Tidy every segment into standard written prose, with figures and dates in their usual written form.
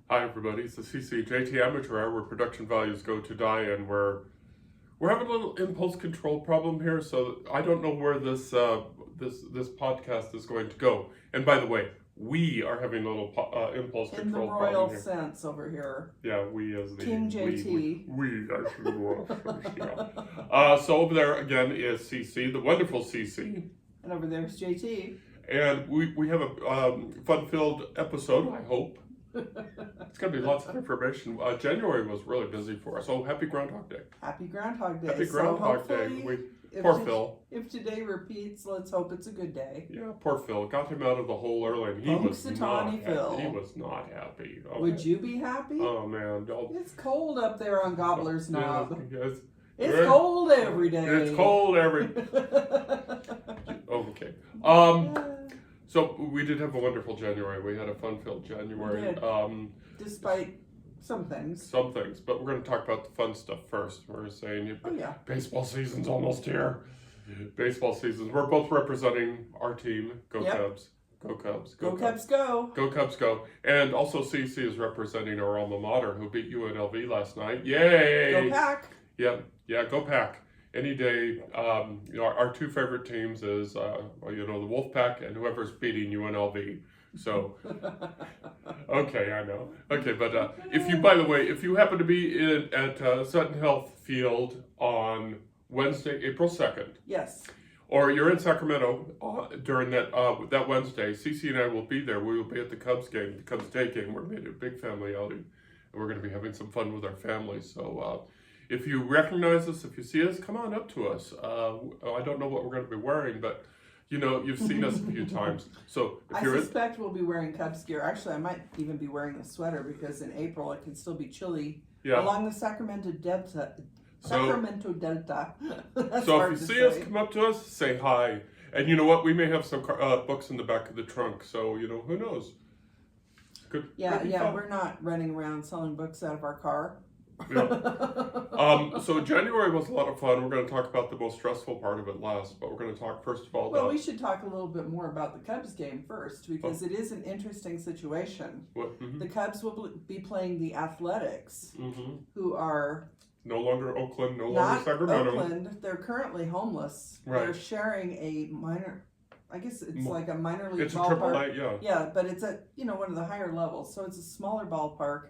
Hi everybody, it's the CCJT Amateur Hour where production values go to die, and we're having a little impulse control problem here, so I don't know where this podcast is going to go. And by the way, we are having a little impulse in control the problem royal here. sense over here. Yeah, we as the Team JT. We actually royal sense, yeah. So over there again is CC, the wonderful CC. And over there's JT. And we have a fun-filled episode, I hope. It's going to be lots of information. January was really busy for us. Oh, happy Groundhog Day. Happy Groundhog Day. Happy Groundhog Day. Poor Phil. If today repeats, let's hope it's a good day. Yeah, poor Phil. Got him out of the hole early, and he was not happy. Phil. He was not happy. Oh, would you be happy? Oh, man. It's cold up there on Gobbler's Knob. Yes. It's cold every day. It's cold every... Okay. So we did have a wonderful January. We had a fun-filled January. We did. Despite some things. Some things, but we're going to talk about the fun stuff first. We're saying, baseball season's almost here. Baseball seasons. We're both representing our team. Go Cubs. Go Cubs. Go Cubs go. Go Cubs go. And also CC is representing our alma mater who beat UNLV last night. Yay! Go Pack. Yeah, go Pack. Any day, our two favorite teams is, the Wolfpack and whoever's beating UNLV. So, okay, I know. Okay, but if you happen to be at Sutton Health Field on Wednesday, April 2nd. Yes. Or you're in Sacramento during that Wednesday, CC and I will be there. We will be at the Cubs game, the Cubs Day game. We're made a big family outing, and we're going to be having some fun with our families. So, if you recognize us, if you see us, come on up to us. I don't know what we're going to be wearing, but you've seen us a few times. So I suspect we'll be wearing Cubs gear. Actually, I might even be wearing a sweater because in April it can still be chilly along the Sacramento Delta. So if you see us, come up to us, say hi. And you know what? We may have some books in the back of the trunk. So, who knows? Could be fun. We're not running around selling books out of our car. Yeah. So January was a lot of fun. We're going to talk about the most stressful part of it last, but we're going to talk first of all. Well, we should talk a little bit more about the Cubs game first because it is an interesting situation. Mm-hmm. The Cubs will be playing the Athletics, who are no longer Oakland, no longer Sacramento. Oakland. They're currently homeless. Right. They're sharing a minor. I guess it's like a minor league ballpark. It's a ballpark. AAA, Yeah, but it's at one of the higher levels, so it's a smaller ballpark,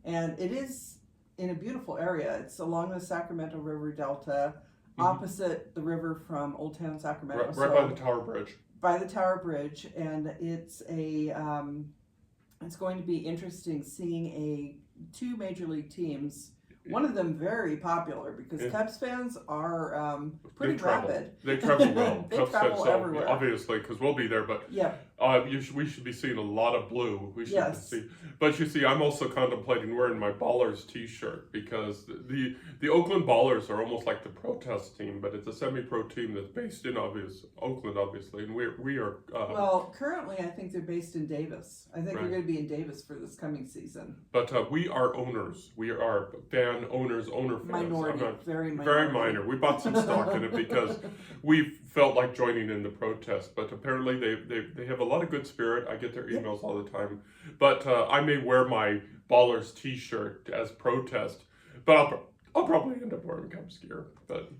and it is in a beautiful area. It's along the Sacramento River Delta, opposite the river from Old Town Sacramento. Right by the Tower Bridge. By the Tower Bridge, and it's it's going to be interesting seeing two major league teams. One of them very popular because Cubs fans are pretty rabid. They travel well. They travel everywhere. Obviously, because we'll be there. But we should be seeing a lot of blue. We should see. But you see, I'm also contemplating wearing my Ballers T-shirt because the Oakland Ballers are almost like the protest team, but it's a semi-pro team that's based in Oakland, obviously, and we are. Well, currently, I think they're based in Davis. I think they're going to be in Davis for this coming season. But we are owners. We are owner fans. Minority, very minor. We bought some stock in it because we felt like joining in the protest. But apparently they have a lot of good spirit. I get their emails all the time. But I may wear my Ballers T-shirt as protest. But I'll probably end up wearing Cubs gear. But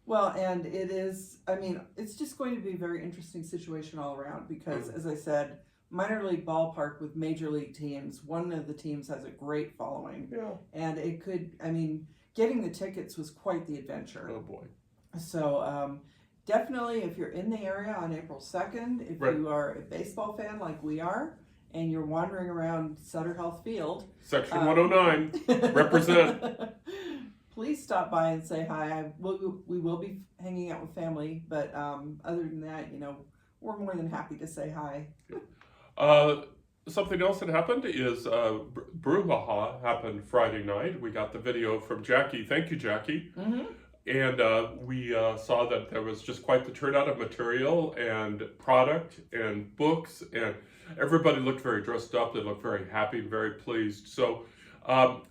well, and it is. I mean, it's just going to be a very interesting situation all around because, as I said, minor league ballpark with major league teams. One of the teams has a great following. Yeah. And it could, getting the tickets was quite the adventure. Oh boy. So definitely if you're in the area on April 2nd, if you are a baseball fan like we are, and you're wandering around Sutter Health Field. Section 109, represent. Please stop by and say hi. We will be hanging out with family, but other than that, we're more than happy to say hi. Something else that happened is Brouhaha happened Friday night. We got the video from Jackie. Thank you, Jackie. Mm-hmm. And we saw that there was just quite the turnout of material and product and books, and everybody looked very dressed up. They looked very happy, very pleased. So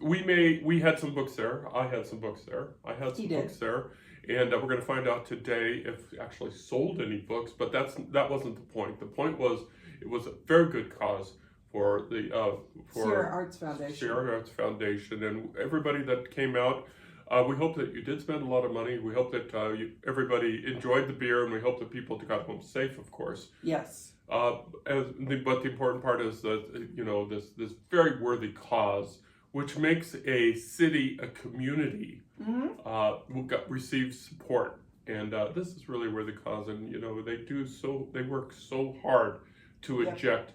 we had some books there. I had some books there. I had some books there. And we're going to find out today if we actually sold any books, but that wasn't the point. The point was it was a very good cause for the Sierra Arts Foundation. Sierra Arts Foundation, and everybody that came out. We hope that you did spend a lot of money. We hope that everybody enjoyed the beer, and we hope that people got home safe, of course. Yes. But the important part is that this very worthy cause, which makes a city a community, receive support, and this is really worthy cause. And they work so hard to inject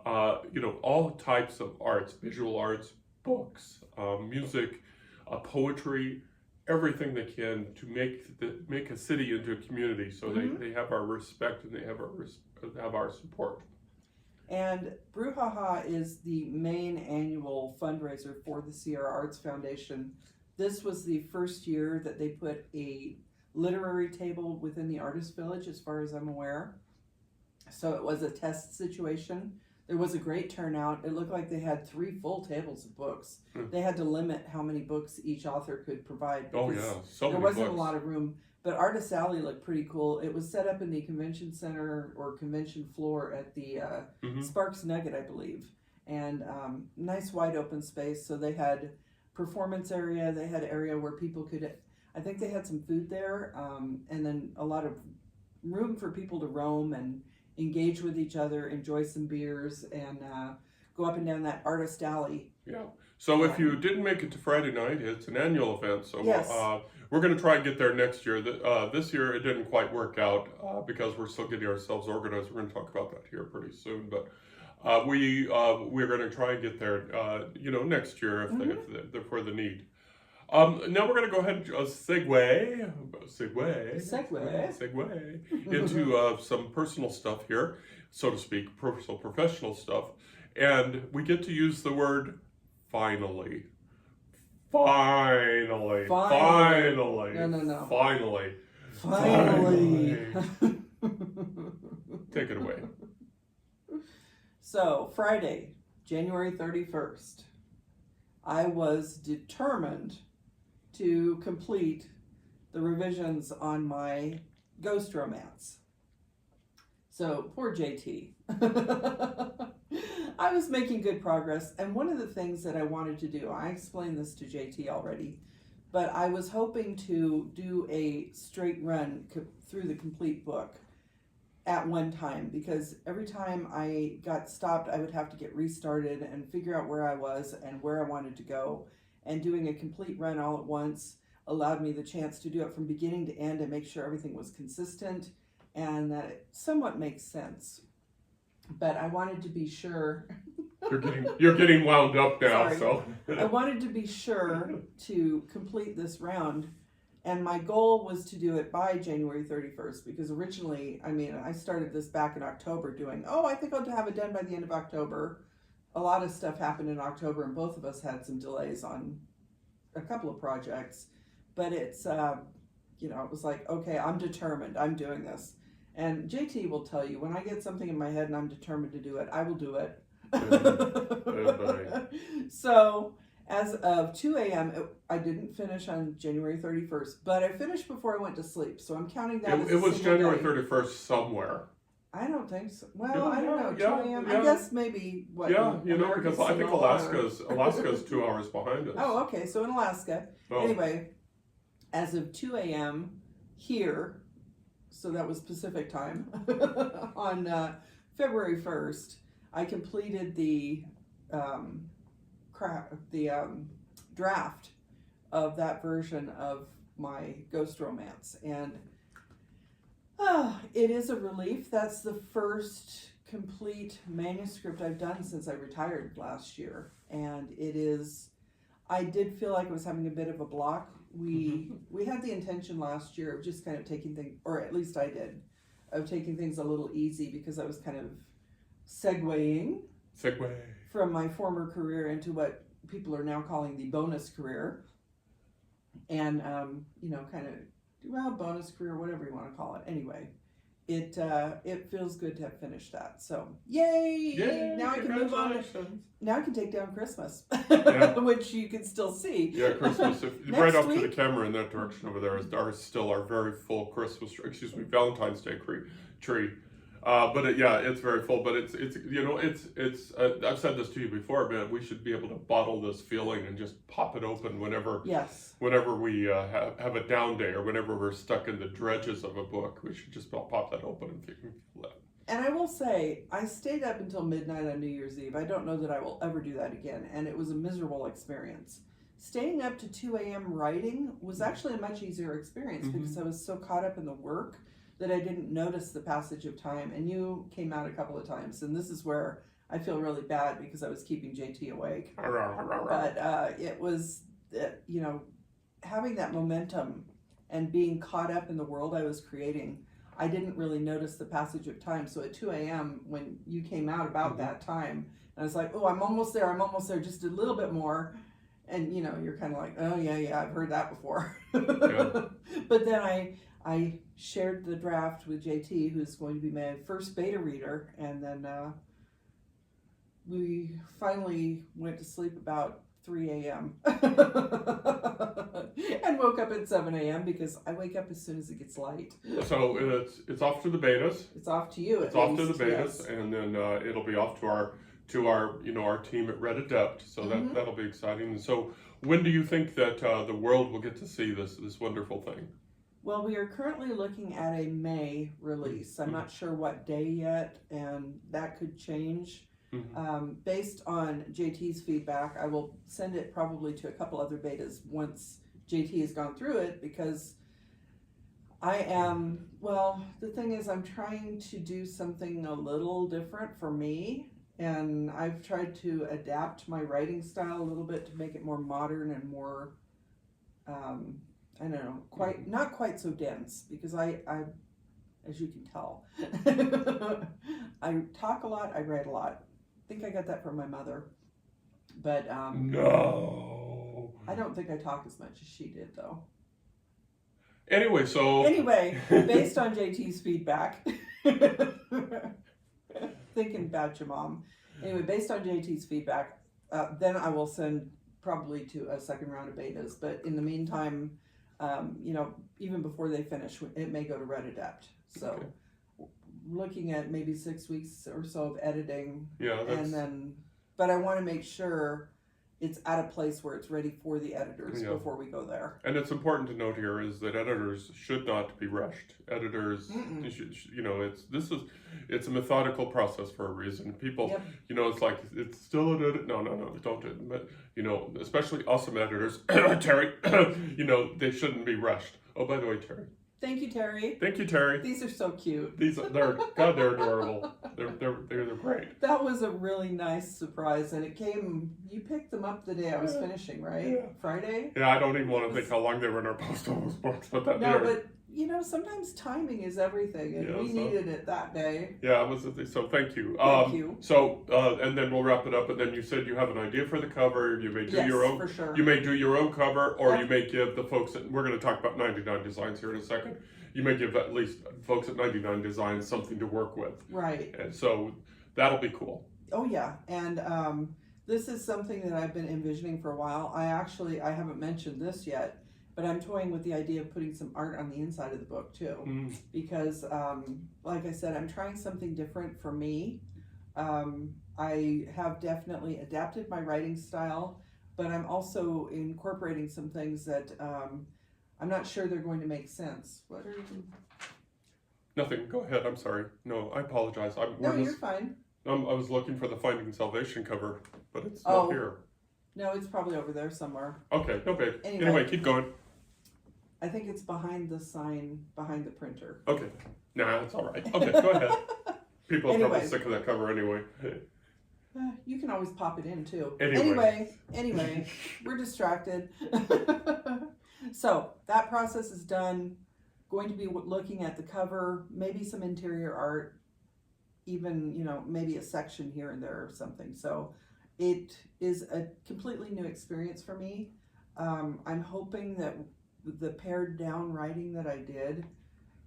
all types of arts, visual arts, books, music, poetry, everything they can to make a city into a community. So they have our respect, and they have our support. And Brouhaha is the main annual fundraiser for the Sierra Arts Foundation. This was the first year that they put a literary table within the Artist Village, as far as I'm aware. So it was a test situation. There was a great turnout. It looked like they had 3 full tables of books. They had to limit how many books each author could provide. Oh yeah, so there many wasn't books. a lot of room. But Artist Alley looked pretty cool. It was set up in the convention center or convention floor at the Sparks Nugget, I believe. And nice wide open space. So they had performance area. They had area where people could, I think they had some food there. And then a lot of room for people to roam and engage with each other, enjoy some beers, and go up and down that Artist Alley. Yeah. So if you didn't make it to Friday night, it's an annual event. So Yes. We're going to try and get there next year. This year it didn't quite work out because we're still getting ourselves organized. We're going to talk about that here pretty soon. But we're going to try and get there, next year if for the need. Now we're going to go ahead and segue into some personal stuff here, so to speak, personal, professional stuff. And we get to use the word finally. Finally. No. Finally. Take it away. So, Friday, January 31st, I was determined to complete the revisions on my ghost romance. So, poor JT. I was making good progress, and one of the things that I wanted to do, I explained this to JT already, but I was hoping to do a straight run through the complete book at one time, because every time I got stopped, I would have to get restarted and figure out where I was and where I wanted to go. And doing a complete run all at once allowed me the chance to do it from beginning to end and make sure everything was consistent and that it somewhat makes sense. But I wanted to be sure. You're getting wound up now. Sorry. So I wanted to be sure to complete this round, and my goal was to do it by January 31st, because originally, I started this back in October I think I'll have it done by the end of October. A lot of stuff happened in October, and both of us had some delays on a couple of projects, but it's, it was like, okay, I'm determined, I'm doing this. And JT will tell you, when I get something in my head and I'm determined to do it, I will do it. So, as of 2 a.m., I didn't finish on January 31st, but I finished before I went to sleep. So I'm counting that as it was January day. 31st somewhere. I don't think so. Well, Yeah, I don't know. 2 a.m. yeah. I guess maybe what? Because I think Alaska's 2 hours behind us. Oh, okay. So in Alaska. Oh. Anyway, as of 2 a.m. here, so that was Pacific time, on February 1st, I completed the draft of that version of my ghost romance, and it is a relief. That's the first complete manuscript I've done since I retired last year, and it is. I did feel like I was having a bit of a block. We had the intention last year of just kind of taking things, or at least I did, of taking things a little easy, because I was kind of segueing from my former career into what people are now calling the bonus career, and bonus career, whatever you want to call it. Anyway, it feels good to have finished that. So yay! Now I can move on. Now I can take down Christmas, which you can still see. Yeah, Christmas. Right up to the camera in that direction over there is still our very full Valentine's Day tree. Yeah, it's very full. But it's I've said this to you before, man. We should be able to bottle this feeling and just pop it open whenever Yes. whenever we have a down day or whenever we're stuck in the dredges of a book. We should just pop that open and feel that. And I will say, I stayed up until midnight on New Year's Eve. I don't know that I will ever do that again, and it was a miserable experience. Staying up to 2 a.m. writing was actually a much easier experience because I was so caught up in the work that I didn't notice the passage of time. And you came out a couple of times, and this is where I feel really bad because I was keeping JT awake. But it was, having that momentum and being caught up in the world I was creating, I didn't really notice the passage of time. So at 2 a.m. when you came out about that time, I was like, oh, I'm almost there, just a little bit more. And you're kind of like, oh yeah, I've heard that before. Yeah. But then I shared the draft with JT, who's going to be my first beta reader, and then we finally went to sleep about 3 a.m. and woke up at 7 a.m. because I wake up as soon as it gets light. So it's off to the betas. It's off to you. It's off to the betas, and then it'll be off to our our team at Red Adept. So that'll be exciting. And so when do you think that the world will get to see this wonderful thing? Well, we are currently looking at a May release. I'm not sure what day yet, and that could change. Based on JT's feedback, I will send it probably to a couple other betas once JT has gone through it, because the thing is, I'm trying to do something a little different for me, and I've tried to adapt my writing style a little bit to make it more modern and more, I don't know, not quite so dense, because I as you can tell, I talk a lot, I write a lot. I think I got that from my mother, but no, I don't think I talk as much as she did, though. Anyway, based on JT's feedback, thinking about your mom. Anyway, based on JT's feedback, then I will send probably to a second round of betas. But in the meantime, even before they finish, it may go to Red Adept. So. Okay. Looking at maybe 6 weeks or so of editing, but I want to make sure it's at a place where it's ready for the editors before we go there. And it's important to note here is that editors should not be rushed. Editors, it's a methodical process for a reason. People, it's like, it's still an edit. No, don't do it. But, especially awesome editors, Terry, they shouldn't be rushed. Oh, by the way, Terry. Thank you, Terry. Thank you, Terry. These are so cute. They're adorable. They're great. That was a really nice surprise, and you picked them up the day I was finishing, right? Yeah. Friday? Yeah, I don't even want to think how long they were in our post office box, but sometimes timing is everything, and we needed it that day. Yeah, so thank you. Thank you. So, and then we'll wrap it up, and then you said you have an idea for the cover, you may do your own. For sure. You may do your own cover, or you may give the folks we're going to talk about 99 Designs here in a second. You may give at least folks at 99 Designs something to work with. Right. And so that'll be cool. Oh yeah, and this is something that I've been envisioning for a while. I haven't mentioned this yet, but I'm toying with the idea of putting some art on the inside of the book too, because like I said, I'm trying something different for me. I have definitely adapted my writing style, but I'm also incorporating some things that I'm not sure they're going to make sense. What are you? Nothing. Go ahead. I'm sorry. No, I apologize. You're fine. I was looking for the Finding Salvation cover, but it's not here. No, it's probably over there somewhere. Okay, no big. Anyway, keep going. I think it's behind the sign, behind the printer. Okay. Nah, it's all right. Okay, go ahead. People are probably sick of that cover anyway. You can always pop it in too. Anyway, we're distracted. So that process is done. Going to be looking at the cover, maybe some interior art, even, maybe a section here and there or something. So it is a completely new experience for me. I'm hoping that the pared down writing that I did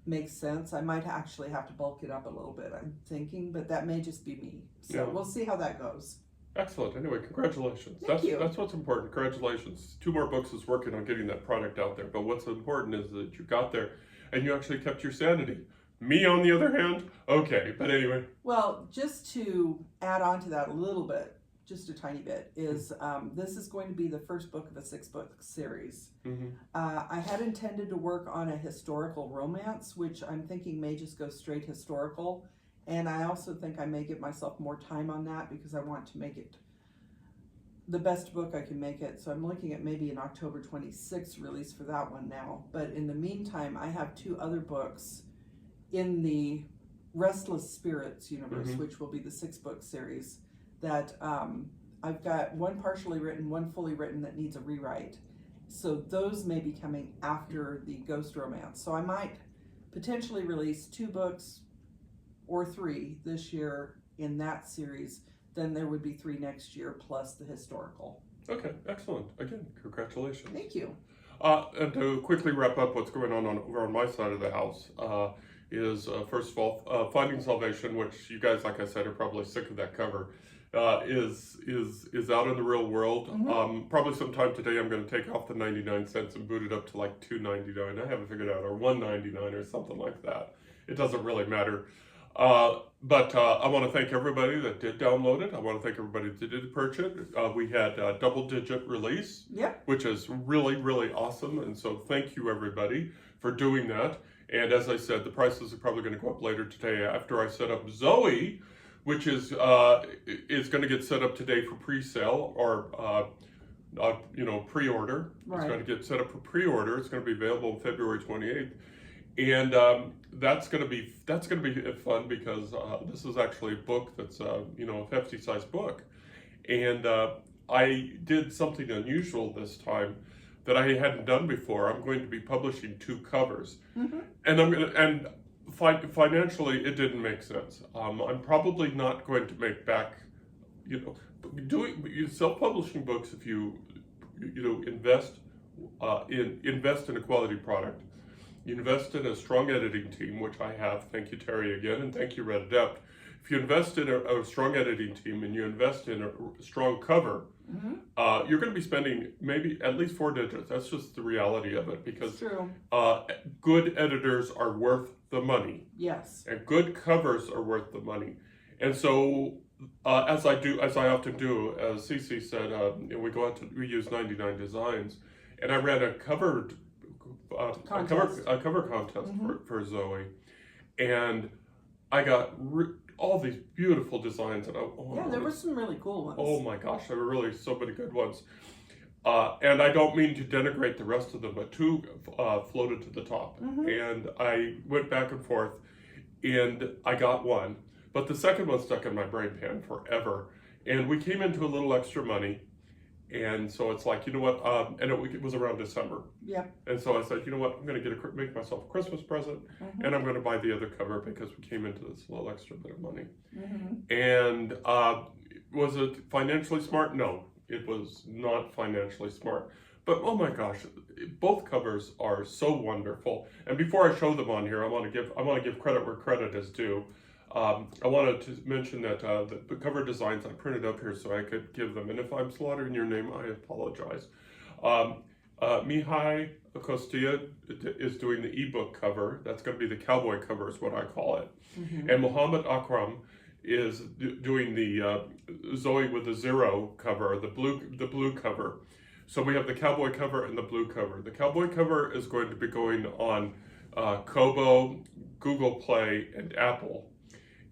makes sense. I might actually have to bulk it up a little bit, I'm thinking, but that may just be me. So we'll see how that goes. Excellent. Anyway, congratulations. Thank you. That's what's important. Congratulations. 2 more books is working on getting that product out there. But what's important is that you got there and you actually kept your sanity. Me, on the other hand, okay. But anyway. Well, just to add on to that a little bit, just a tiny bit, is this is going to be the first book of a 6-book series. Mm-hmm. I had intended to work on a historical romance, which I'm thinking may just go straight historical. And I also think I may give myself more time on that because I want to make it the best book I can make it. So I'm looking at maybe an October 26th release for that one now. But in the meantime, I have 2 other books in the Restless Spirits universe, Mm-hmm. which will be the 6-book series, that I've got one partially written, one fully written that needs a rewrite. So those may be coming after the Ghost Romance. So I might potentially release 2 books or 3 this year in that series. Then there would be 3 next year plus the historical. Okay, excellent. Again, congratulations. Thank you. And to quickly wrap up what's going on over on my side of the house, is first of all, Finding Salvation, which you guys, like I said, are probably sick of that cover, is out in the real world. Mm-hmm. Probably sometime today I'm going to take off the 99 cents and boot it up to like $2.99. I haven't figured out, or $1.99 or something like that. It doesn't really matter. But I want to thank everybody that did download it. I want to thank everybody that did purchase it. We had a double-digit release, Yep. which is really, really awesome. And so thank you, everybody, for doing that. And as I said, the prices are probably going to go up later today after I set up ZOEY, which is going to get set up today for pre-sale or pre-order. Right. It's going to get set up for pre-order. It's going to be available on February 28th. And that's going to be fun because this is actually a book that's a hefty sized book, and I did something unusual this time that I hadn't done before. I'm going to be publishing 2 covers, Mm-hmm. and financially it didn't make sense. I'm probably not going to make back, doing self-publishing books if you invest in a quality product. You invest in a strong editing team, which I have. Thank you, Terry, again, and thank you, Red Adept. If you invest in a strong editing team and you invest in a strong cover, Mm-hmm. you're going to be spending maybe at least 4 digits. That's just the reality of it, because It's true. Good editors are worth the money, Yes. and good covers are worth the money. And so, as I often do, as Cece said, we use 99 designs, and I ran a cover contest Mm-hmm. for ZOEY, and I got all these beautiful designs, and There were some really cool ones. oh my gosh, there were really so many good ones. And I don't mean to denigrate the rest of them, but 2 floated to the top, Mm-hmm. and I went back and forth, and I got one, but the second one stuck in my brain pan forever, and we came into a little extra money. And so it's like, you know what, and it was around December. Yeah. And so I said, you know what, I'm going to make myself a Christmas present, Mm-hmm. and I'm going to buy the other cover because we came into this little extra bit of money. Mm-hmm. And was it financially smart? No, it was not financially smart. But oh my gosh, both covers are so wonderful. And before I show them on here, I want to give credit where credit is due. I wanted to mention that the cover designs I printed up here so I could give them. And if I'm slaughtering your name, I apologize. Mihai Costea is doing the ebook cover. That's going to be the Cowboy cover, is what I call it. Mm-hmm. And Mohammad Akram is doing the ZOEY with the 0 cover, the blue cover. So we have the Cowboy cover and the blue cover. The Cowboy cover is going to be going on Kobo, Google Play, and Apple.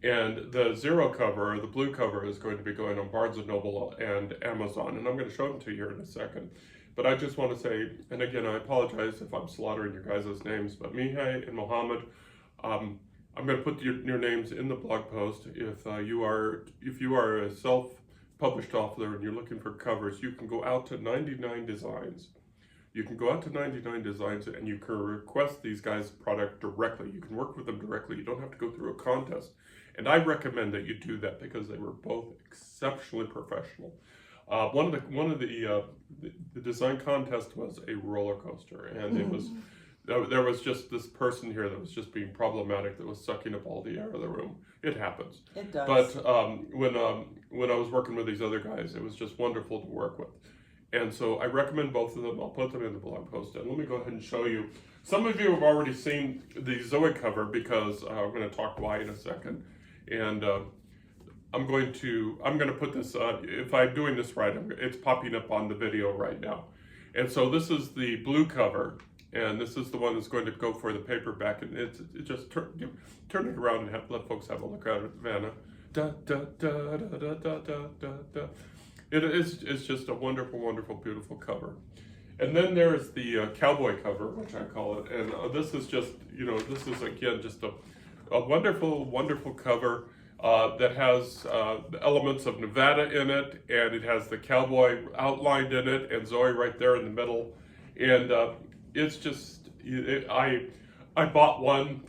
And the 0 cover, or the blue cover, is going to be going on Barnes & Noble and Amazon. And I'm going to show them to you here in a second. But I just want to say, and again, I apologize if I'm slaughtering your guys' names, but Mihai and Mohammed, I'm going to put your names in the blog post. If you are a self-published author and you're looking for covers, you can go out to 99 Designs. You can go out to 99 Designs and you can request these guys' product directly. You can work with them directly. You don't have to go through a contest. And I recommend that you do that because they were both exceptionally professional. One of the design contest was a roller coaster, and it was there was just this person here that was just being problematic, that was sucking up all the air of the room. It happens. It does. But when I was working with these other guys, it was just wonderful to work with. And so I recommend both of them. I'll put them in the blog post. And let me go ahead and show you. Some of you have already seen the ZOEY cover because I'm going to talk why in a second. And I'm going to put this, if I'm doing this right, it's popping up on the video right now. And so this is the blue cover. And this is the one that's going to go for the paperback. And it just turn it around and let folks have a look at it, Vanna. Da, da, da, da, da, da, da, da. It's just a wonderful, wonderful, beautiful cover. And then there's the Cowboy cover, which I call it. And this is just, this is again just a wonderful, wonderful cover that has elements of Nevada in it, and it has the cowboy outlined in it, and ZOEY right there in the middle. And it's just, I bought one,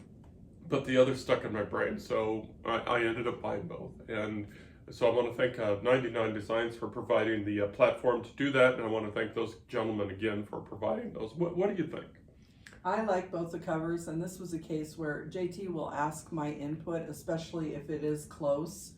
but the other stuck in my brain, so I ended up buying both. And so I want to thank 99 Designs for providing the platform to do that, and I want to thank those gentlemen again for providing those. What do you think? I like both the covers, and this was a case where JT will ask my input, especially if it is close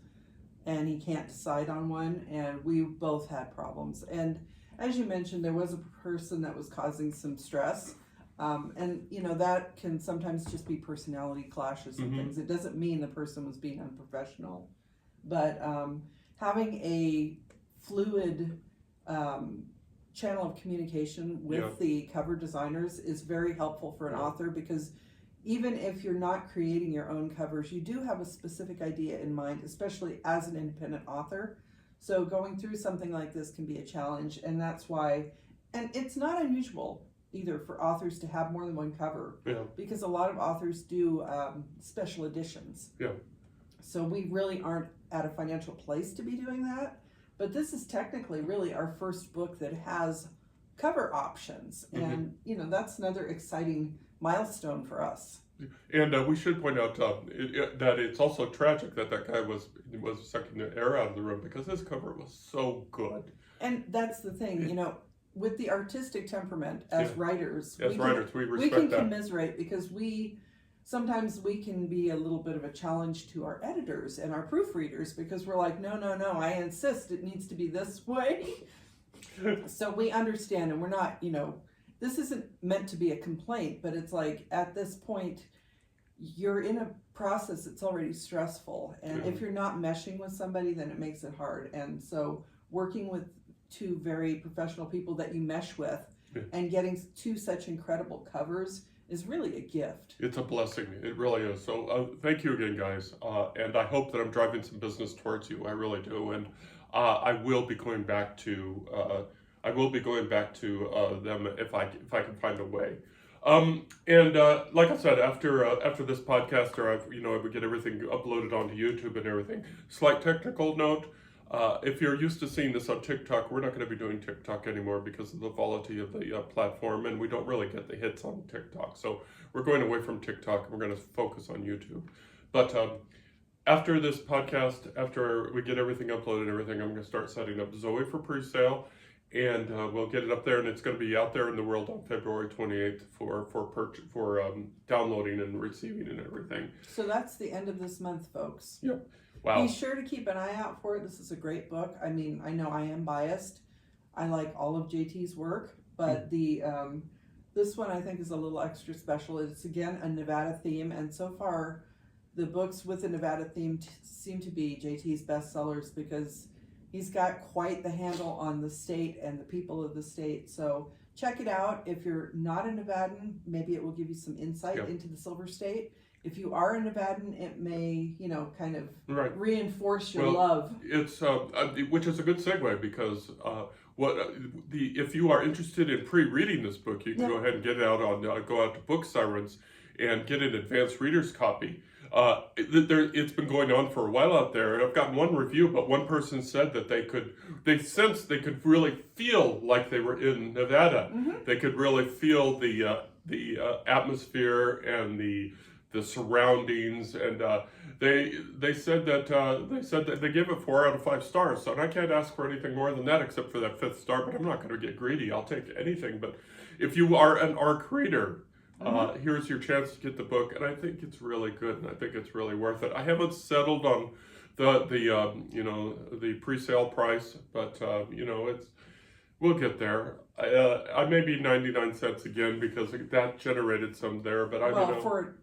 and he can't decide on one, and we both had problems. And as you mentioned, there was a person that was causing some stress, and that can sometimes just be personality clashes and things. It doesn't mean the person was being unprofessional, but having a fluid channel of communication with the cover designers is very helpful for an author, because even if you're not creating your own covers, you do have a specific idea in mind, especially as an independent author. So going through something like this can be a challenge, and that's why, and it's not unusual either for authors to have more than one cover, because a lot of authors do special editions. So we really aren't at a financial place to be doing that. But this is technically really our first book that has cover options. And, that's another exciting milestone for us. And we should point out that it's also tragic that guy was sucking the air out of the room, because his cover was so good. And that's the thing, with the artistic temperament as writers, we respect we can that. Commiserate, because sometimes we can be a little bit of a challenge to our editors and our proofreaders, because we're like, no, I insist it needs to be this way. So we understand, and we're not, this isn't meant to be a complaint, but it's like at this point, you're in a process that's already stressful. And if you're not meshing with somebody, then it makes it hard. And so working with two very professional people that you mesh with and getting two such incredible covers is really a gift. It's a blessing. It really is. So thank you again, guys. And I hope that I'm driving some business towards you. I really do. And I will be going back to them if I can find a way. And like I said, after this podcast, or I would get everything uploaded onto YouTube and everything. Slight technical note. If you're used to seeing this on TikTok, we're not going to be doing TikTok anymore because of the volatility of the platform, and we don't really get the hits on TikTok. So we're going away from TikTok, and we're going to focus on YouTube. But after this podcast, after we get everything uploaded and everything, I'm going to start setting up ZOEY for pre-sale, and we'll get it up there, and it's going to be out there in the world on February 28th for downloading and receiving and everything. So that's the end of this month, folks. Yep. Wow. Be sure to keep an eye out for it. This is a great book. I mean, I know I am biased. I like all of JT's work, but this one I think is a little extra special. It's again a Nevada theme, and so far the books with a Nevada theme seem to be JT's bestsellers, because he's got quite the handle on the state and the people of the state. So check it out. If you're not a Nevadan, maybe it will give you some insight into the Silver State. If you are a Nevadan, it may, kind of reinforce your love. It's which is a good segue, because if you are interested in pre-reading this book, you can go ahead and get it out on go out to Book Sirens and get an advanced reader's copy. It's been going on for a while out there. I've gotten one review, but one person said that they sensed they could really feel like they were in Nevada. They could really feel the atmosphere and the surroundings, and they said that they give it 4 out of 5 stars. So I can't ask for anything more than that, except for that 5th star. But I'm not going to get greedy. I'll take anything. But if you are an ARC reader, here's your chance to get the book, and I think it's really good, and I think it's really worth it. I haven't settled on the pre-sale price, but We'll get there. I may be 99 cents again because that generated some there, but I don't know. Well, for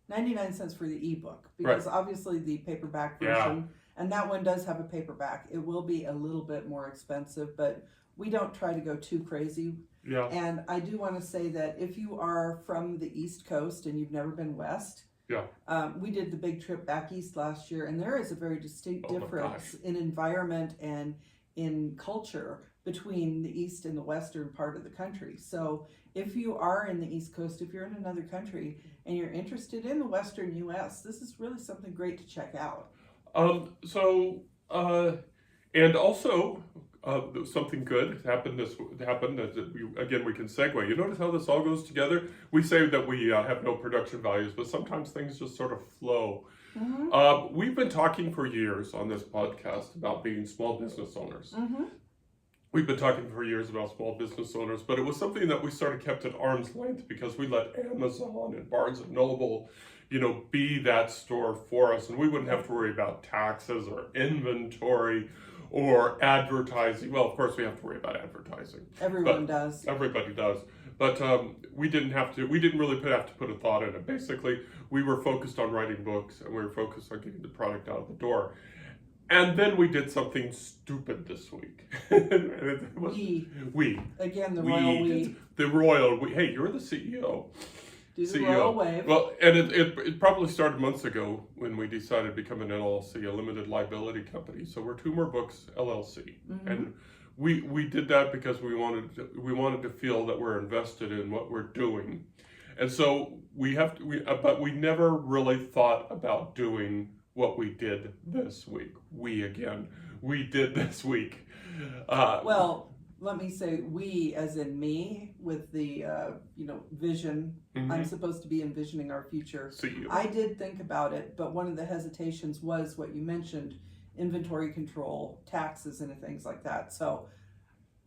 99 cents for the ebook, because obviously the paperback version, and that one does have a paperback, it will be a little bit more expensive, but we don't try to go too crazy. Yeah. And I do want to say that if you are from the East Coast and you've never been west, we did the big trip back east last year, and there is a very distinct difference in environment and in culture between the east and the western part of the country. So if you are in the East Coast, if you're in another country and you're interested in the western U.S., this is really something great to check out. And also, something good happened. We can segue. You notice how this all goes together? We say that we have no production values, but sometimes things just sort of flow. Mm-hmm. We've been talking for years on this podcast about being small business owners. Mm-hmm. We've been talking for years about small business owners, but it was something that we sort of kept at arm's length because we let Amazon and Barnes and Noble, be that store for us, and we wouldn't have to worry about taxes or inventory or advertising. Well, of course we have to worry about advertising. Everyone does. Everybody does. But we didn't really have to put a thought in it. Basically, we were focused on writing books and we were focused on getting the product out of the door. And then we did something stupid this week. We. Again, the royal we. The royal we. Hey, you're the CEO. Do the royal wave. Well, and it probably started months ago when we decided to become an LLC, a limited liability company. So we're Two More Books LLC. Mm-hmm. And we did that because we wanted to feel that we're invested in what we're doing. And so but we never really thought about doing what we did this week. We did this week. Well, let me say we as in me with the vision. Mm-hmm. I'm supposed to be envisioning our future. CEO. I did think about it, but one of the hesitations was what you mentioned, inventory control, taxes, and things like that. So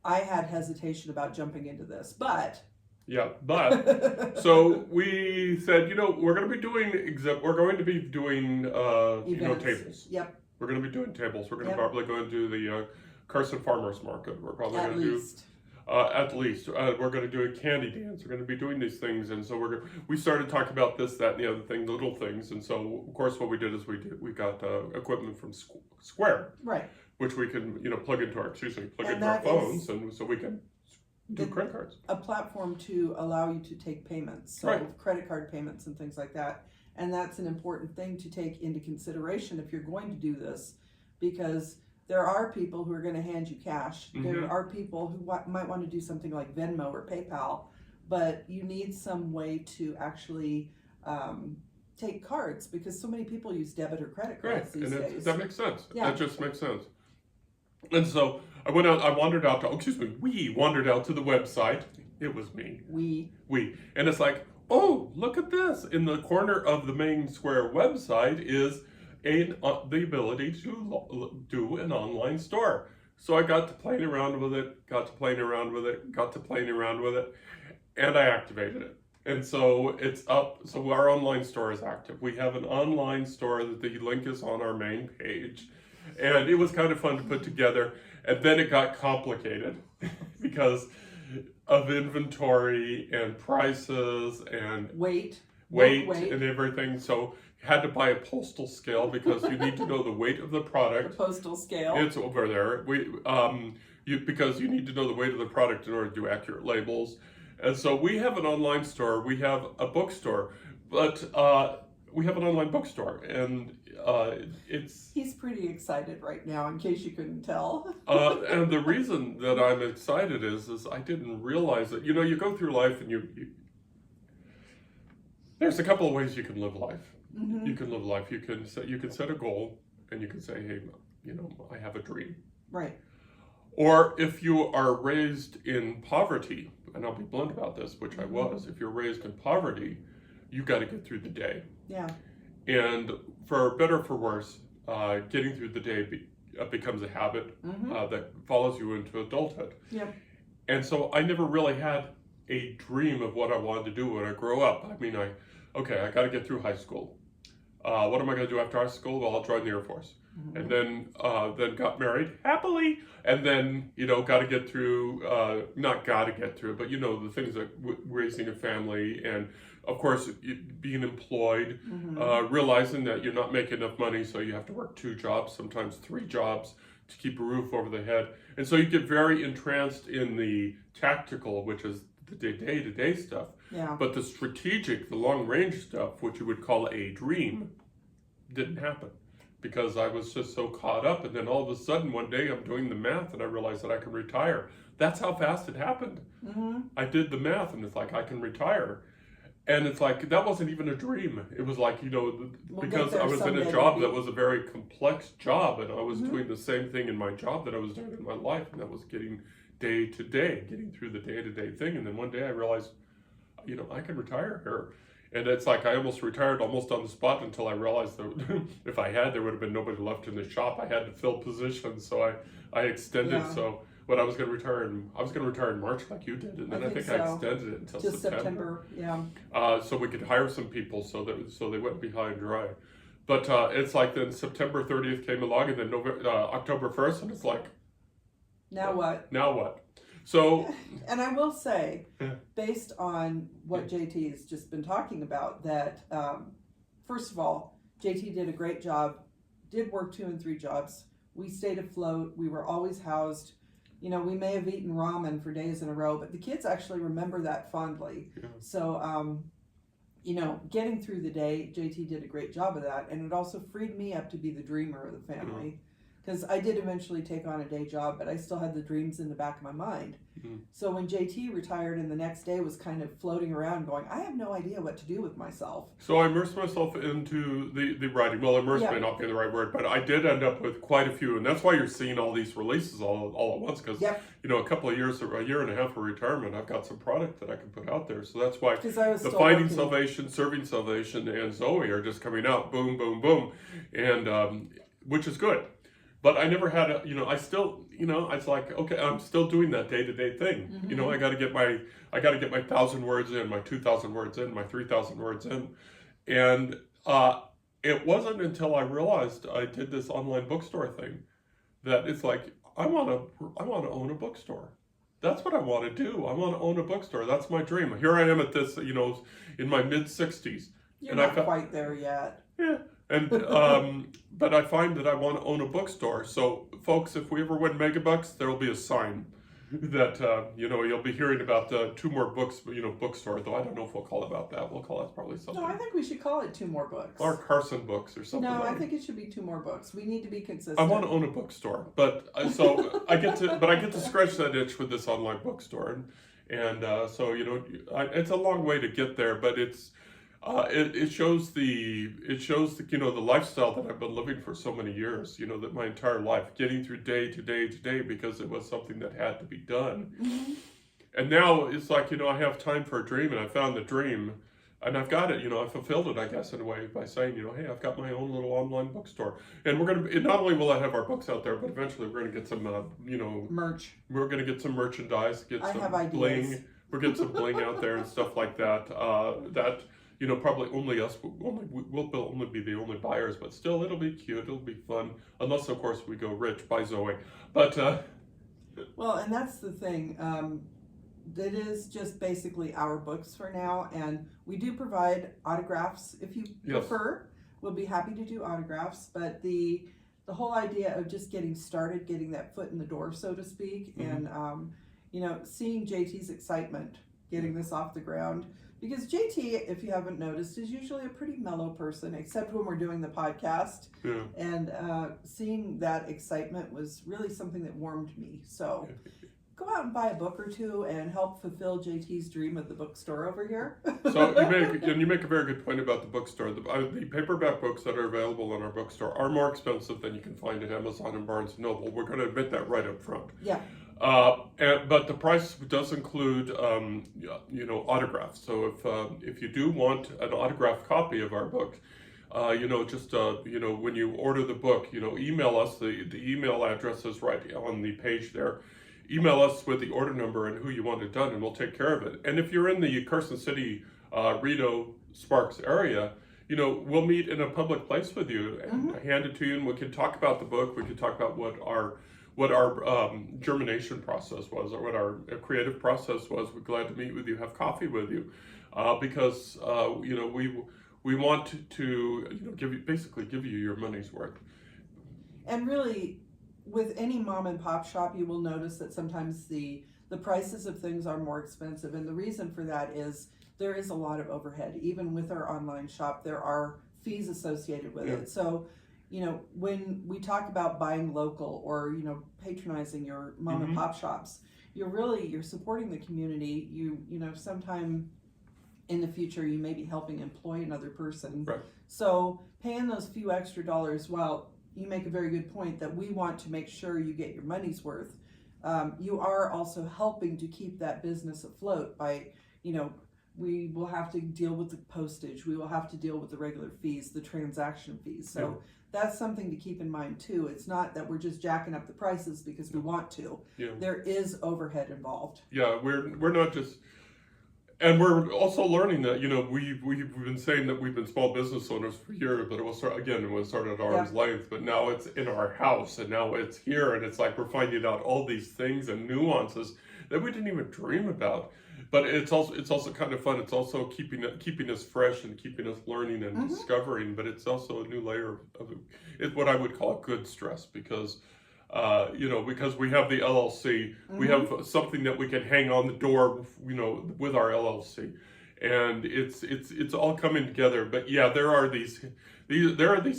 I had hesitation about jumping into this, but so we said, we're going to be doing tables. Yep. We're going to be doing tables. We're going to probably go and do the Carson Farmers Market. We're probably going to do at least. We're going to do a candy dance. We're going to be doing these things, and so we started talking about this, that, and the other thing, the little things. And so, of course, what we did is we got equipment from Square, right? Which we can plug into our phones, and so we can do credit cards. A platform to allow you to take payments, so credit card payments and things like that. And that's an important thing to take into consideration if you're going to do this, because there are people who are going to hand you cash. Mm-hmm. There are people who might want to do something like Venmo or PayPal, but you need some way to actually take cards, because so many people use debit or credit cards these days. That makes sense. Yeah. That just makes sense. And so we wandered out to the website. It was me. We. And it's like, oh, look at this. In the corner of the main Square website is the ability to do an online store. So I got to playing around with it, and I activated it. And so it's up. So our online store is active. We have an online store that the link is on our main page. And it was kind of fun to put together. And then it got complicated because of inventory and prices and weight and everything. So you had to buy a postal scale because you need to know the weight of the product. The postal scale. It's over there. Because you need to know the weight of the product in order to do accurate labels. And so we have an online store. We have a bookstore, but we have an online bookstore, and he's pretty excited right now, in case you couldn't tell. And the reason that I'm excited is I didn't realize that, you go through life and there's a couple of ways you can live life. Mm-hmm. You can live life. You can set a goal, and you can say, hey, I have a dream. Right. Or if you are raised in poverty, and I'll be blunt about this, which I was, if you're raised in poverty, you got to get through the day. Yeah. And for better or for worse, getting through the day becomes a habit that follows you into adulthood. Yeah. And so I never really had a dream of what I wanted to do when I grow up. I mean, I got to get through high school. What am I going to do after high school? Well, I'll join the Air Force. and then got married happily, and then got to get through, not got to get through, but the things like raising a family, and of course being employed, realizing that you're not making enough money, so you have to work 2 jobs, sometimes 3 jobs to keep a roof over the head, and so you get very entranced in the tactical, which is the day-to-day stuff. Yeah. But the strategic, the long-range stuff, which you would call a dream, didn't happen because I was just so caught up. And then all of a sudden, one day, I'm doing the math and I realized that I can retire. That's how fast it happened. I did the math and it's like, I can retire. And it's like, that wasn't even a dream. It was like, because I was in a job that was a very complex job, and I was doing the same thing in my job that I was doing in my life, and that was getting day to day, getting through the day-to-day thing. And then one day I realized, I can retire here. And it's like I almost retired almost on the spot until I realized that if I had, there would have been nobody left in the shop. I had to fill positions, so I extended. Yeah. So when I was going to retire in March like you did, and then I think I extended it until September. Yeah. So we could hire some people so they wouldn't be high and dry. But it's like then September 30th came along, and then October 1st, and it's like, now what? Now what? So, and I will say, based on what JT has just been talking about, that first of all, JT did a great job, did work 2 and 3 jobs. We stayed afloat. We were always housed. We may have eaten ramen for days in a row, but the kids actually remember that fondly. Yeah. So, getting through the day, JT did a great job of that. And it also freed me up to be the dreamer of the family. Because I did eventually take on a day job, but I still had the dreams in the back of my mind. So when JT retired and the next day was kind of floating around going, I have no idea what to do with myself. So I immersed myself into the writing. Well, immersed may not be the right word, but I did end up with quite a few. And that's why you're seeing all these releases all at once. Because, a couple of years, a year and a half of retirement, I've got some product that I can put out there. So that's why the Finding Salvation, Serving Salvation, and ZOEY are just coming out. Boom, boom, boom. And which is good. But I never had I still, it's like, okay, I'm still doing that day-to-day thing. I got to get my 1,000 words in, my 2,000 words in, my 3,000 words in. And it wasn't until I realized I did this online bookstore thing that it's like, I want to own a bookstore. That's what I want to do. I want to own a bookstore. That's my dream. Here I am at this, in my mid-60s. You're not quite there yet. Yeah. And but I find that I want to own a bookstore. So, folks, if we ever win megabucks, there will be a sign that you'll be hearing about 2 more books. Bookstore. Though I don't know if we'll call it about that. We'll call it probably something. No, I think we should call it 2 more books. Or Carson Books or something. No, I think it should be 2 more books. We need to be consistent. I want to own a bookstore, but so I get to scratch that itch with this online bookstore, and so it's a long way to get there, but it's. It shows the the lifestyle that I've been living for so many years, that my entire life, getting through day to day to day because it was something that had to be done. And now it's like, I have time for a dream, and I found the dream, and I've got it, I fulfilled it, I guess, in a way by saying, hey, I've got my own little online bookstore. And we're going to, not only will I have our books out there, but eventually we're going to get some, merch. We're going to get some merchandise, I have ideas. bling. We're getting some bling out there and stuff like that, probably only us, we'll only be the only buyers, but still, it'll be cute, it'll be fun, unless, of course, we go rich by ZOEY. But, well, and that's the thing, it is just basically our books for now, and we do provide autographs if you prefer. We'll be happy to do autographs, but the whole idea of just getting started, getting that foot in the door, so to speak, and, seeing JT's excitement, getting this off the ground. Because JT, if you haven't noticed, is usually a pretty mellow person, except when we're doing the podcast. Yeah. And seeing that excitement was really something that warmed me. So go out and buy a book or 2 and help fulfill JT's dream of the bookstore over here. So you make a very good point about the bookstore. The paperback books that are available in our bookstore are more expensive than you can find at Amazon and Barnes & Noble. We're going to admit that right up front. Yeah. But the price does include, autographs. So if you do want an autographed copy of our book, when you order the book, email us. The email address is right on the page there. Email us with the order number and who you want it done, and we'll take care of it. And if you're in the Carson City, Reno, Sparks area, we'll meet in a public place with you and hand it to you, and we can talk about the book. We can talk about what our germination process was, or what our creative process was. We're glad to meet with you, have coffee with you, because we want to give you your money's worth. And really, with any mom and pop shop, you will notice that sometimes the prices of things are more expensive, and the reason for that is there is a lot of overhead. Even with our online shop, there are fees associated with it. So, when we talk about buying local or, patronizing your mom and pop shops, you're supporting the community. Sometime in the future, you may be helping employ another person. Right. So paying those few extra dollars, while you make a very good point that we want to make sure you get your money's worth, you are also helping to keep that business afloat by, we will have to deal with the postage, we will have to deal with the regular fees, the transaction fees. So that's something to keep in mind too. It's not that we're just jacking up the prices because we want to. Yeah. There is overhead involved. Yeah, we're not just. And we're also learning that, we've been saying that we've been small business owners for years, but it was started at arm's length, but now it's in our house, and now it's here, and it's like we're finding out all these things and nuances that we didn't even dream about. But it's also kind of fun. It's also keeping us fresh and keeping us learning and discovering. But it's also a new layer of it's what I would call good stress, because because we have the LLC, we have something that we can hang on the door, with our LLC, and it's all coming together. But there are these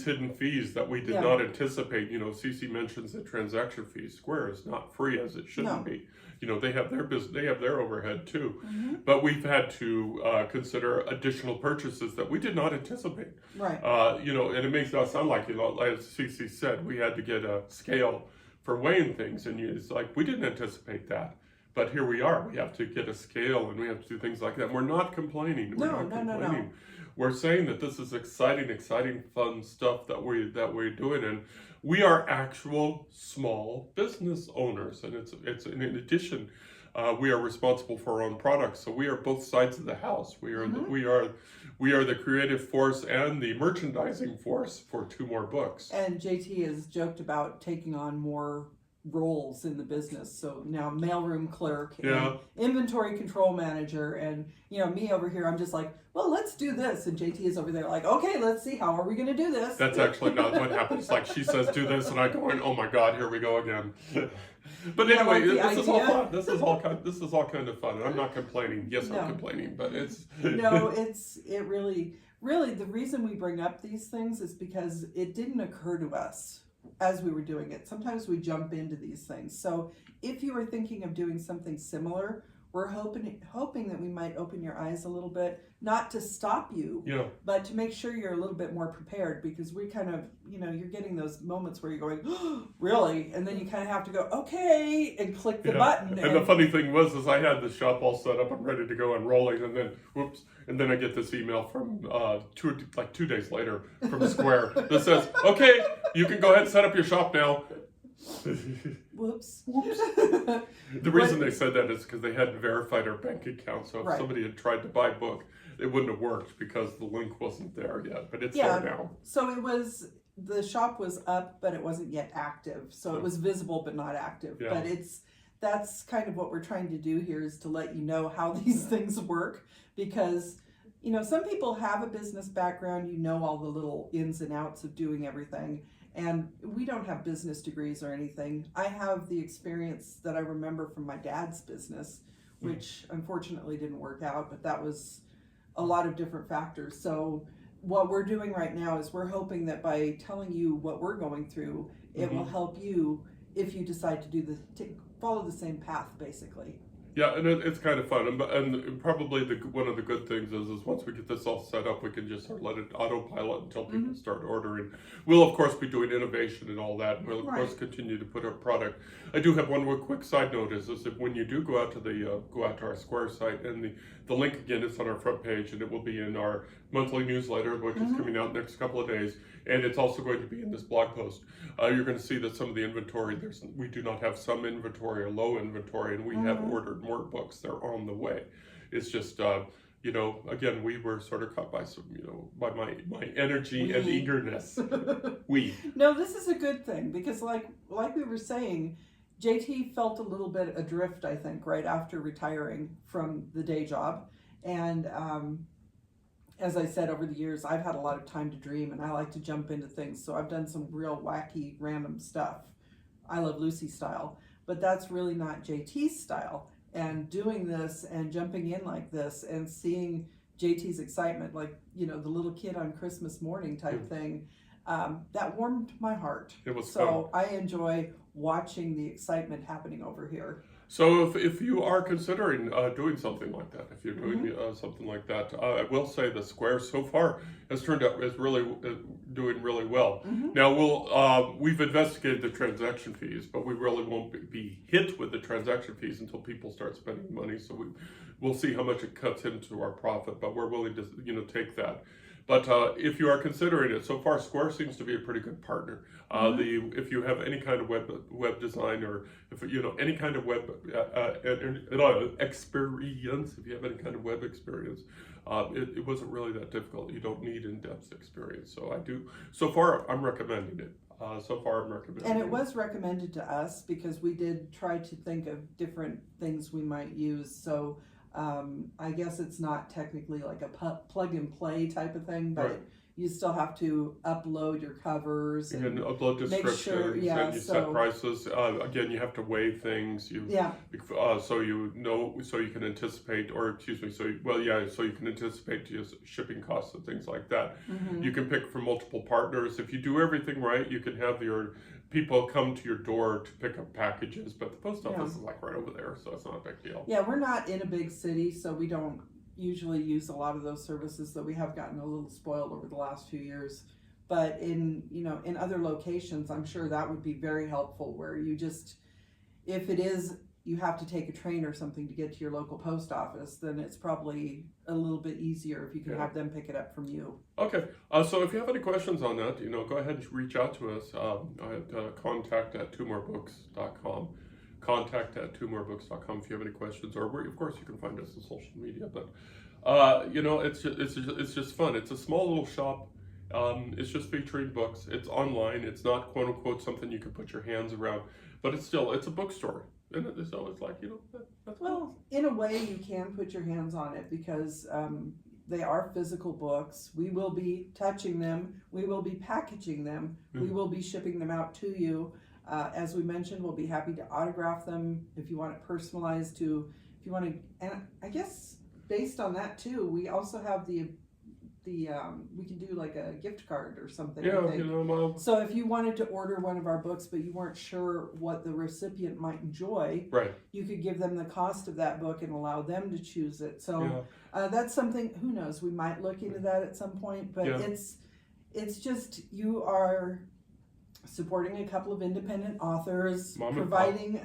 hidden fees that we did not anticipate. CC mentions the transaction fees. Square is not free, as it shouldn't be. They have their business, they have their overhead too. But we've had to consider additional purchases that we did not anticipate. Right. And it makes not sound like, as CC said, we had to get a scale for weighing things, and it's like we didn't anticipate that, but here we are. We have to get a scale, and we have to do things like that. And we're not complaining. No. We're saying that this is exciting, fun stuff that we're doing, and we are actual small business owners. And it's in addition, we are responsible for our own products. So we are both sides of the house. We are we are the creative force and the merchandising force for 2 more books. And JT has joked about taking on more roles in the business. So now mailroom clerk and inventory control manager, and me over here, I'm just like, well, let's do this. And JT is over there like, okay, let's see, how are we going to do this? That's actually not what happens. Like, she says do this, and I go in, oh my God, here we go again. But anyway, this is all fun. This is all kind of fun. And I'm not complaining. Yes, I'm complaining, but it's it really the reason we bring up these things is because it didn't occur to us as we were doing it. Sometimes we jump into these things. So if you are thinking of doing something similar, we're hoping that we might open your eyes a little bit, not to stop you, but to make sure you're a little bit more prepared, because we kind of, you're getting those moments where you're going, oh, really? And then you kind of have to go, okay, and click the button. And the funny thing was, is I had the shop all set up, I'm ready to go and rolling, and then, whoops, and then I get this email from 2 days later from Square that says, okay, you can go ahead and set up your shop now. Whoops. The reason they said that is because they hadn't verified our bank account. So if somebody had tried to buy a book, it wouldn't have worked because the link wasn't there yet. But it's there now. So the shop was up, but it wasn't yet active. So it was visible but not active. Yeah. But that's kind of what we're trying to do here, is to let you know how these things work, because some people have a business background, all the little ins and outs of doing everything. And we don't have business degrees or anything. I have the experience that I remember from my dad's business, which unfortunately didn't work out, but that was a lot of different factors. So what we're doing right now is we're hoping that by telling you what we're going through, it will help you if you decide to follow the same path, basically. Yeah, and it's kind of fun, and probably one of the good things is once we get this all set up, we can just sort of let it autopilot until people start ordering. We'll of course be doing innovation and all that, and we'll of course continue to put our product. I do have one more quick side note: is that when you do go out to our Square site, and the link again is on our front page, and it will be in our monthly newsletter, which is coming out next couple of days, and it's also going to be in this blog post. You're going to see that some of the inventory, we do not have some inventory or low inventory, and we have ordered more books. They're on the way. It's just you know, again, we were sort of caught by some, you know, by my energy and We. eagerness. No, this is a good thing because, like we were saying, JT felt a little bit adrift, I think, right after retiring from the day job, and as I said, over the years, I've had a lot of time to dream, and I like to jump into things. So I've done some real wacky, random stuff. I Love Lucy style, but that's really not JT's style. And doing this and jumping in like this and seeing JT's excitement, like, you know, the little kid on Christmas morning type thing, that warmed my heart. It was so fun. I enjoy watching the excitement happening over here. So if you are considering doing something like that, if you're doing something like that, I will say the Square so far has turned out is really doing really well. Now we've investigated the transaction fees, but we really won't be hit with the transaction fees until people start spending money. So we'll see how much it cuts into our profit, but we're willing to, you know, take that. But if you are considering it, so far Square seems to be a pretty good partner. If you have any kind of web design, or if you know any kind of web experience, if you have any kind of web experience, it wasn't really that difficult. You don't need in-depth experience. So far I'm recommending it. And it was recommended to us because we did try to think of different things we might use. So I guess it's not technically like a plug and play type of thing, but you still have to upload your covers and upload descriptions, sure, and you set prices. Again, you have to weigh things. So you know, so you can anticipate, or excuse me, so you can anticipate just shipping costs and things like that. You can pick from multiple partners. If you do everything right, you can have your people come to your door to pick up packages, but the post office is like right over there, so it's not a big deal. Yeah, we're not in a big city, so we don't usually use a lot of those services, that we have gotten a little spoiled over the last few years. But in other locations, I'm sure that would be very helpful, where you just, if it is, you have to take a train or something to get to your local post office, then it's probably a little bit easier if you can have them pick it up from you. Okay, so if you have any questions on that, go ahead and reach out to us at contact@twomorebooks.com. Contact@twomorebooks.com if you have any questions, or of course you can find us on social media. But it's just fun. It's a small little shop. It's just featuring books. It's online. It's not quote unquote something you can put your hands around, but it's a bookstore. And so it's like, that's well, in a way you can put your hands on it because they are physical books. We will be touching them. We will be packaging them. We will be shipping them out to you. As we mentioned, we'll be happy to autograph them if you want it personalized and I guess based on that too, we also have we can do like a gift card or something. So if you wanted to order one of our books but you weren't sure what the recipient might enjoy, you could give them the cost of that book and allow them to choose it. So that's something, who knows, we might look into that at some point, but it's just, you are supporting a couple of independent authors, providing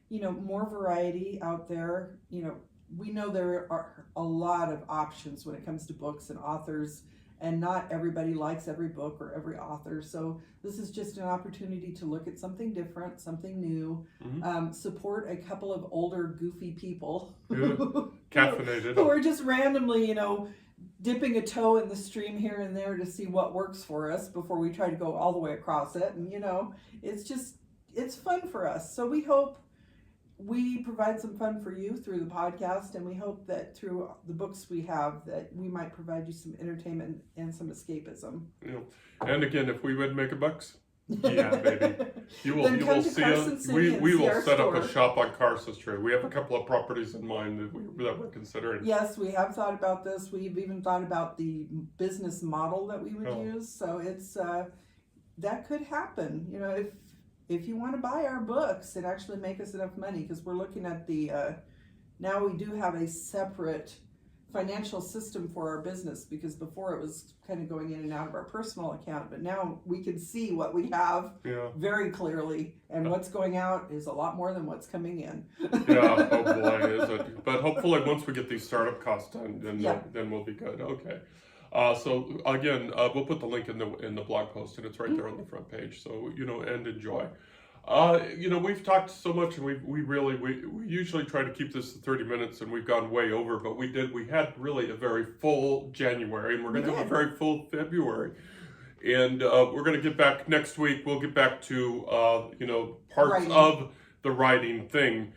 more variety out there. We know there are a lot of options when it comes to books and authors, and not everybody likes every book or every author. So this is just an opportunity to look at something different, something new, support a couple of older, goofy people caffeinated, who are just randomly, dipping a toe in the stream here and there to see what works for us before we try to go all the way across it. And, it's fun for us. So we hope we provide some fun for you through the podcast, and we hope that through the books we have, that we might provide you some entertainment and some escapism. And again, if we would make a bucks, baby, you will see us. We will set up a shop on Carson Street. We have a couple of properties in mind that we're considering. Yes, we have thought about this. We've even thought about the business model that we would use. So it's that could happen. If you want to buy our books and actually make us enough money, because we're looking at now we do have a separate financial system for our business, because before it was kind of going in and out of our personal account, but now we can see what we have very clearly, and what's going out is a lot more than what's coming in. Oh boy, is it. But hopefully once we get these startup costs done, then we'll be good. Okay. So again, we'll put the link in the blog post, and it's right there on the front page. So and enjoy. We've talked so much, and we usually try to keep this to 30 minutes, and we've gone way over, but we had really a very full January, and we're going to have a very full February. And we're going to get back next week. We'll get back to, parts Writing. of the writing thing.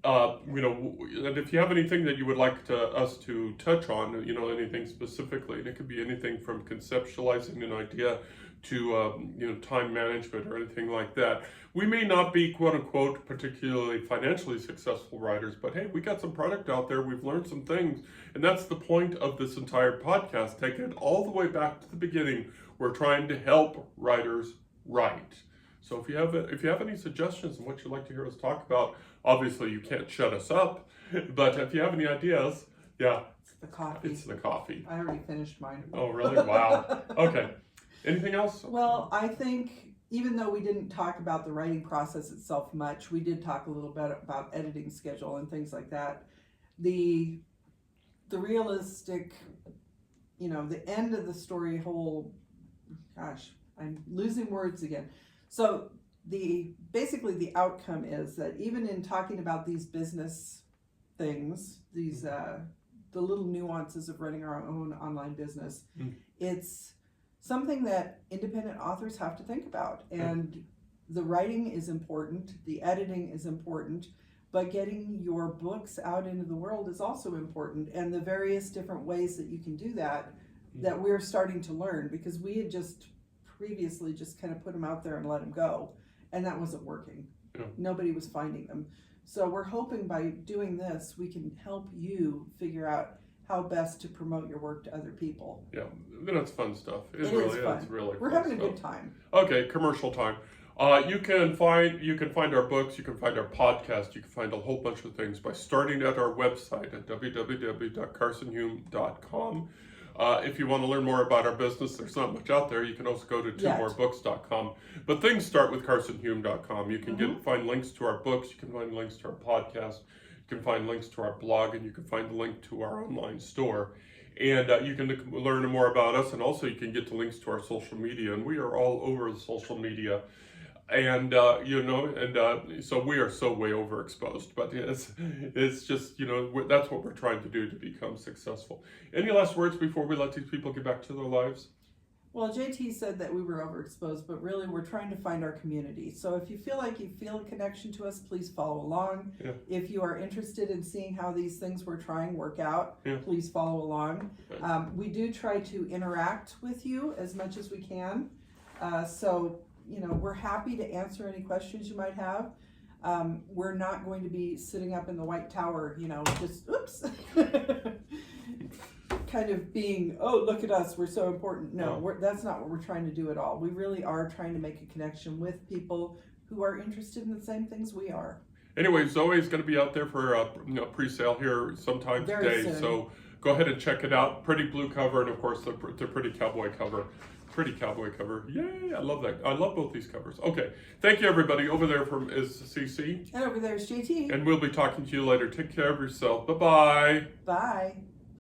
And if you have anything that you would like us to touch on, anything specifically, and it could be anything from conceptualizing an idea to, time management or anything like that. We may not be, quote unquote, particularly financially successful writers, but hey, we got some product out there. We've learned some things. And that's the point of this entire podcast, taking it all the way back to the beginning. We're trying to help writers write. So if you have any suggestions on what you'd like to hear us talk about, obviously you can't shut us up, but if you have any ideas, yeah. It's the coffee. It's the coffee. I already finished mine. Oh, really? Wow. Okay. Anything else? Well, I think even though we didn't talk about the writing process itself much, we did talk a little bit about editing schedule and things like that. The realistic, the end of the story I'm losing words again. So basically the outcome is that even in talking about these business things, these the little nuances of running our own online business, it's something that independent authors have to think about. And the writing is important, the editing is important, but getting your books out into the world is also important. And the various different ways that you can do that we're starting to learn, because we had just previously just kind of put them out there and let them go, and that wasn't working. Yeah. Nobody was finding them. So we're hoping by doing this, we can help you figure out how best to promote your work to other people. Yeah, that's fun stuff. It is really fun. is really We're fun having stuff. a good time. Okay, commercial time. You can find our books, you can find our podcast, you can find a whole bunch of things by starting at our website at www.carsonhume.com. If you want to learn more about our business, there's not much out there. You can also go to twomoorebooks.com. But things start with carsonhume.com. You can find links to our books, you can find links to our podcast, you can find links to our blog, and you can find the link to our online store. And you can learn more about us, and also you can get to links to our social media. And we are all over the social media. And, so we are so way overexposed, but it's just, that's what we're trying to do to become successful. Any last words before we let these people get back to their lives? Well, JT said that we were overexposed, but really we're trying to find our community. So if you feel like you feel a connection to us, please follow along. Yeah. If you are interested in seeing how these things we're trying work out, please follow along. Okay. We do try to interact with you as much as we can. We're happy to answer any questions you might have. We're not going to be sitting up in the White Tower, just, oops, kind of being, oh, look at us, we're so important. No, that's not what we're trying to do at all. We really are trying to make a connection with people who are interested in the same things we are. Anyway, ZOEY is going to be out there for pre-sale here sometime Very today. soon. So go ahead and check it out. Pretty blue cover, and of course the pretty cowboy cover. Pretty cowboy cover. Yay, I love that. I love both these covers. Okay, thank you everybody. Over there is CC. And over there is JT. And we'll be talking to you later. Take care of yourself. Bye-bye. Bye.